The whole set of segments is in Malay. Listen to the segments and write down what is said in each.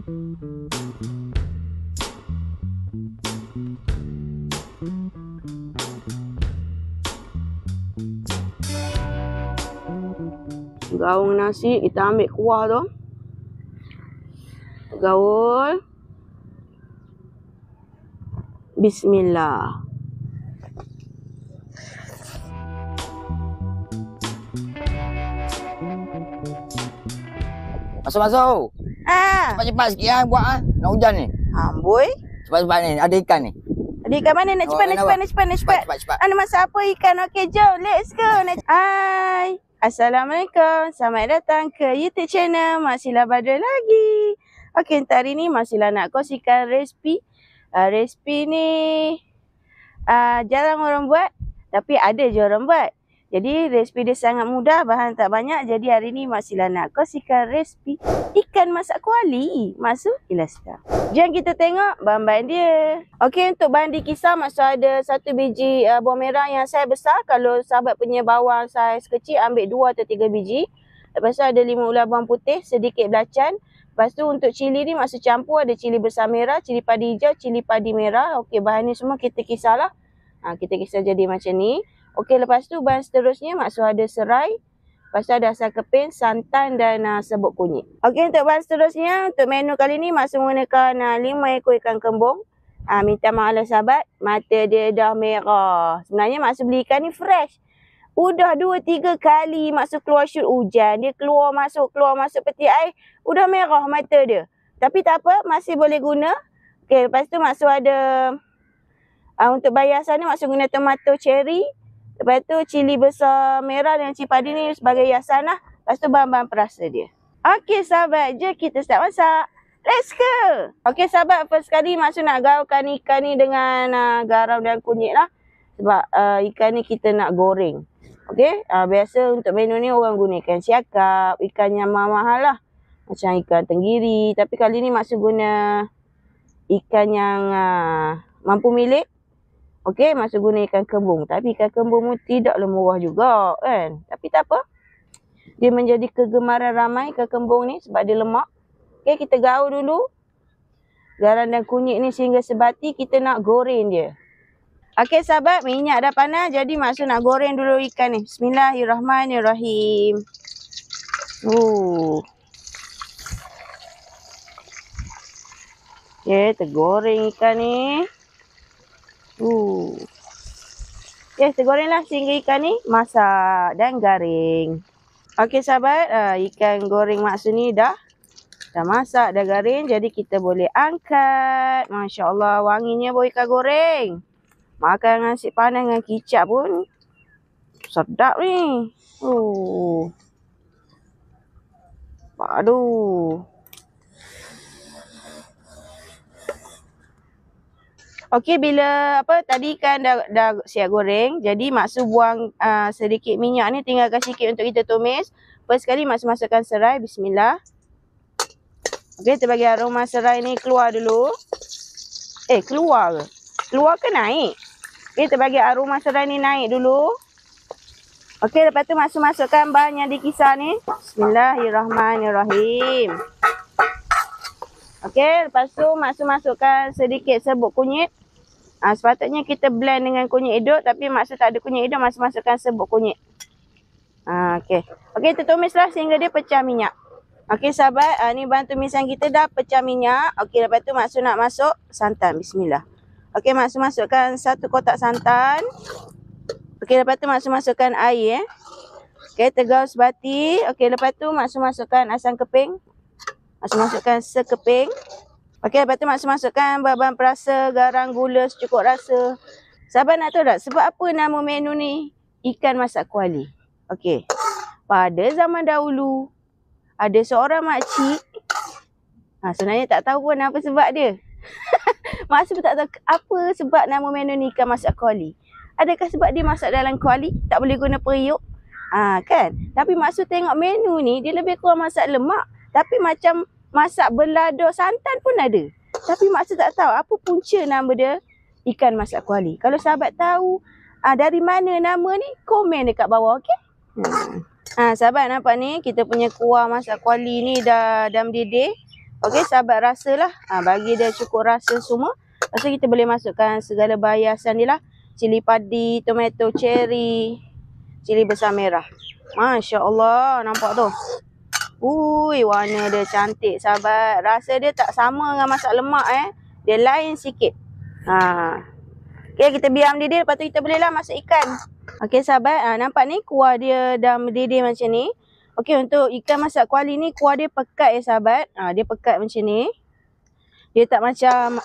Gaung nasi, kita ambil kuah tu. Gaul. Bismillah. Masuk. Cepat-cepat sikit lah buat ah. Nak hujan ni. Amboi. Cepat-cepat ni. Ada ikan ni. Ada ikan mana? Nak cepat. Anda masak apa ikan? Okey, jom. Let's go. Hai. Assalamualaikum. Selamat datang ke YouTube channel Mak Badrul lagi. Okey, untuk hari ni Mak nak kongsikan resipi. Resipi ni jarang orang buat. Tapi ada je orang buat. Jadi resipi dia sangat mudah, bahan tak banyak. Jadi hari ni Mak nak kongsikan resipi ikan masak kuali. Masuk Ilasta. Jom kita tengok bahan-bahan dia. Okey, untuk bahan di kisar Mak ada 1 biji bawang merah yang saya besar. Kalau sahabat punya bawang saiz kecil, ambil 2 atau 3 biji. Lepas tu ada 5 ulas bawang putih, sedikit belacan. Lepas tu untuk cili ni Mak campur, ada cili besar merah, cili padi hijau, cili padi merah. Okey, bahan ni semua kita kisar lah. Kita kisar jadi macam ni. Okey, lepas tu bahan seterusnya Mak ada serai. Lepas tu ada asam keping, santan dan serbuk kunyit. Okey, untuk bahan seterusnya, untuk menu kali ni Mak menggunakan 5 ekor ikan kembung. Minta maaf lah sahabat, mata dia dah merah. Sebenarnya Mak beli ikan ni fresh. Udah 2-3 kali Mak keluar shoot hujan. Dia keluar masuk peti air. Udah merah mata dia. Tapi tak apa, masih boleh guna. Okey, lepas tu Mak ada untuk hiasan ni Mak guna tomato cherry. Lepas tu cili besar merah dan cili padi ni sebagai hiasan lah. Lepas tu bahan-bahan perasa dia. Okey sahabat, je kita start masak. Let's go. Okey sahabat, first kali Mak nak gaulkan ikan ni dengan garam dan kunyit lah. Sebab ikan ni kita nak goreng. Okey, biasa untuk menu ni orang guna ikan siakap, ikan yang mahal lah. Macam ikan tenggiri. Tapi kali ni Mak guna ikan yang mampu milik. Okey, Mak guna ikan kembung. Tapi ikan kembung tu tidaklah murah juga kan. Tapi tak apa. Dia menjadi kegemaran ramai ikan kembung ni sebab dia lemak. Okey, kita gaul dulu. Garam dan kunyit ni sehingga sebati, kita nak goreng dia. Okey sahabat, minyak dah panas. Jadi Mak nak goreng dulu ikan ni. Bismillahirrahmanirrahim. Okey, tergoreng ikan ni. Okay, tergorenglah sehingga ikan ni masak dan garing. Okey sahabat, ikan goreng Mak ni dah masak, dah garing. Jadi kita boleh angkat. Masya Allah, wanginya bau ikan goreng. Makan nasi panas dengan kicap pun sedap ni. Aduh. Okey, bila tadi kan dah siap goreng. Jadi Mak buang sedikit minyak ni, tinggalkan sikit untuk kita tumis. First kali Mak masukkan serai. Bismillah. Okey, kita bagi aroma serai ni keluar dulu. Keluar ke? Keluar ke naik? Okey, kita bagi aroma serai ni naik dulu. Okey, lepas tu Mak masukkan bahan yang dikisar ni. Bismillahirrahmanirrahim. Okey, lepas tu Mak masukkan sedikit serbuk kunyit. Sepatutnya kita blend dengan kunyit hidup, tapi Mak tak ada kunyit hidup, Mak masukkan serbuk kunyit. Okey. Okey, kita tumislah sehingga dia pecah minyak. Okey sahabat, ni bahan tumisan kita dah pecah minyak. Okey, lepas tu Mak nak masuk santan. Bismillah. Okey, Mak masukkan 1 kotak santan. Okey, lepas tu Mak masukkan air. Okey, tegaul sebati. Okey, lepas tu Mak masukkan asam keping. Mak masukkan sekeping. Okey, lepas tu Mak masukkan bahan-bahan perasa, garam, gula secukup rasa. Sahabat nak tahu tak sebab apa nama menu ni ikan masak kuali? Okey. Pada zaman dahulu ada seorang makcik. Sebenarnya tak tahu pun apa sebab dia. Mak tak tahu apa sebab nama menu ni ikan masak kuali. Adakah sebab dia masak dalam kuali, tak boleh guna periuk? Kan? Tapi Mak tengok menu ni dia lebih kurang masak lemak. Tapi macam masak belado santan pun ada. Tapi Mak tak tahu apa punca nama dia ikan masak kuali. Kalau sahabat tahu dari mana nama ni, komen dekat bawah, okey? Sahabat nampak ni, kita punya kuah masak kuali ni dah mendidih. Okey, sahabat rasalah. Bagi dia cukup rasa semua. Lepas tu kita boleh masukkan segala bahayasan dia lah. Cili padi, tomato cherry, cili besar merah. Masya Allah, nampak tu. Ui, warna dia cantik sahabat. Rasa dia tak sama dengan masak lemak Dia lain sikit. Okey, kita biar mendidih. Lepas tu kita bolehlah masuk ikan. Okey sahabat, nampak ni kuah dia dah mendidih macam ni. Okey, untuk ikan masak kuali ni kuah dia pekat sahabat. Dia pekat macam ni. Dia tak macam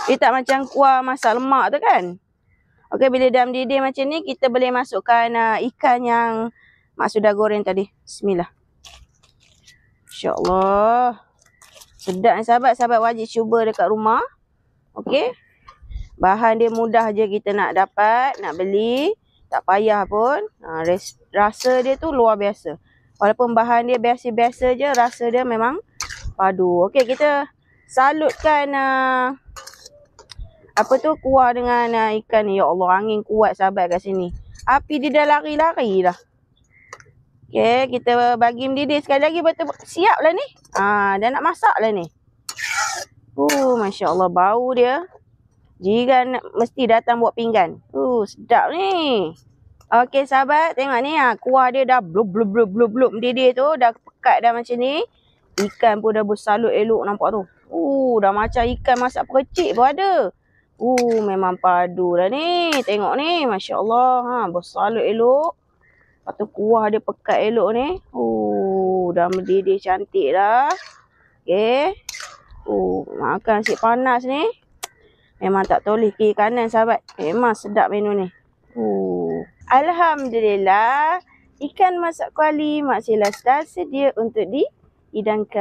dia tak macam kuah masak lemak tu kan. Okey, bila dah mendidih macam ni, kita boleh masukkan ikan yang mak sudah goreng tadi. Bismillah. Insya-Allah. Sedap ni sahabat. Sahabat wajib cuba dekat rumah. Okey. Bahan dia mudah je kita nak dapat, nak beli. Tak payah pun. Rasa dia tu luar biasa. Walaupun bahan dia biasa-biasa je, rasa dia memang padu. Okey, kita salutkan kuah dengan ikan ni. Ya Allah, angin kuat sahabat kat sini. Api dia dah lari-lari dah. Okey, kita bagi mendidih sekali lagi. Betul siap lah ni. Dah nak masak lah ni. Masya Allah, bau dia. Jiran mesti datang buat pinggan. Sedap ni. Okey sahabat, tengok ni kuah dia dah blub mendidih tu, dah pekat dah macam ni. Ikan pun dah bersalut elok, nampak tu. Dah macam ikan masak percik pun ada. Memang padu dah ni. Tengok ni, Masya Allah. Bersalut elok. Lepas tu kuah dia pekat elok ni. Dah mendidih cantik dah. Okey. Makan nasi panas ni. Memang tak toleh kiri kanan sahabat. Memang sedap menu ni. Alhamdulillah. Ikan masak kuali Mak Sheila Star sedia untuk dihidangkan.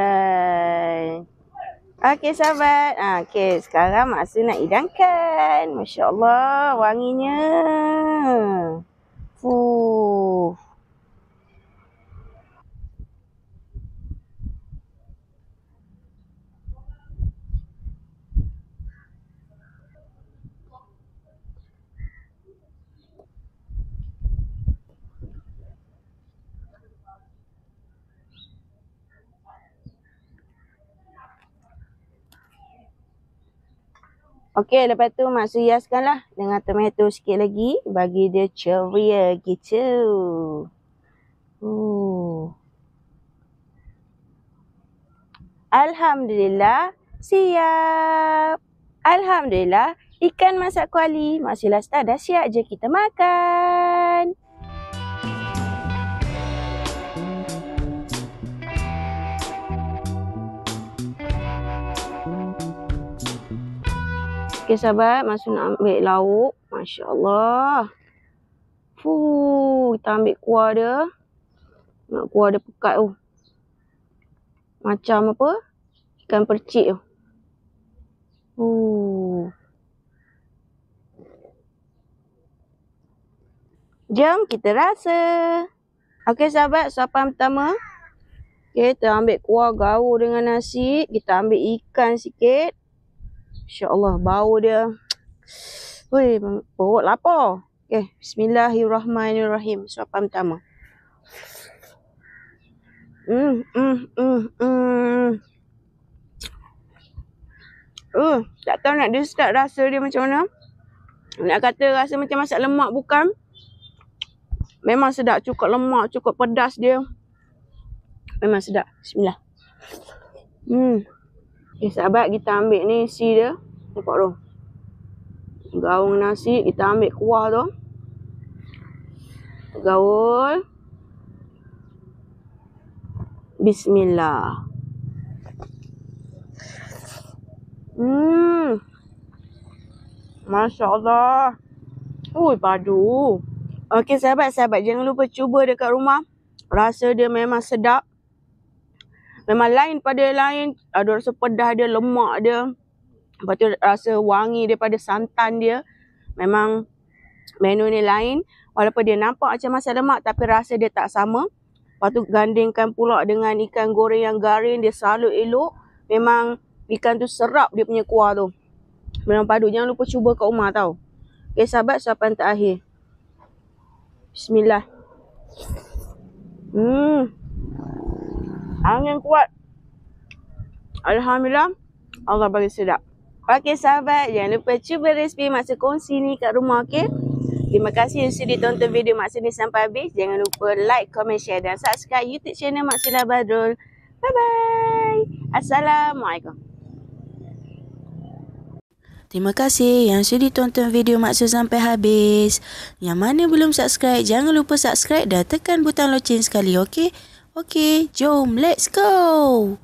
Okey sahabat. Okey, sekarang Mak Su nak hidangkan. Masya Allah, wanginya. Okey, lepas tu Mak Su hiaskanlah dengan tomato sikit lagi. Bagi dia ceria gitu. Alhamdulillah, siap. Alhamdulillah, ikan masak kuali Mak Sheila Star dah siap je kita makan. Okey sahabat, Mak Su nak ambil lauk. Masya Allah. Kita ambil kuah dia. Kuah dia pekat tu. Macam apa? Ikan percik tu. Jom kita rasa. Okey sahabat, suapan pertama. Kita ambil kuah gaul dengan nasi. Kita ambil ikan sikit. InsyaAllah bau dia. Perut lapar. Okay, bismillahirrahmanirrahim. Suapan pertama. Tak tahu nak describe rasa dia macam mana. Nak kata rasa macam masak lemak bukan. Memang sedap. Cukup lemak, cukup pedas dia. Memang sedap. Bismillah. Okay, sahabat, kita ambil ni isi dia. Nampak tu. Gaul nasi, kita ambil kuah tu. Gaul. Bismillah. Masya Allah. Padu. Okey sahabat-sahabat, jangan lupa cuba dekat rumah. Rasa dia memang sedap. Memang lain pada lain. Ada rasa pedas dia, lemak dia. Lepas tu rasa wangi daripada santan dia. Memang menu ni lain. Walaupun dia nampak macam masak lemak, tapi rasa dia tak sama. Lepas tu gandingkan pula dengan ikan goreng yang garing. Dia salut elok. Memang ikan tu serap dia punya kuah tu. Memang padu. Jangan lupa cuba kat rumah tau. Okay sahabat, suapan terakhir. Bismillah. Angin kuat. Alhamdulillah, Allah bagi sedap. Okey sahabat, jangan lupa cuba resipi Mak Su kongsi ni kat rumah, okey? Terima kasih yang sudah tonton video Mak Su ni sampai habis. Jangan lupa like, comment, share dan subscribe YouTube channel Mak Su Badrul. Bye-bye. Assalamualaikum. Terima kasih yang sudah tonton video Mak Su sampai habis. Yang mana belum subscribe, jangan lupa subscribe dan tekan butang loceng sekali, okey? Okey, jom let's go.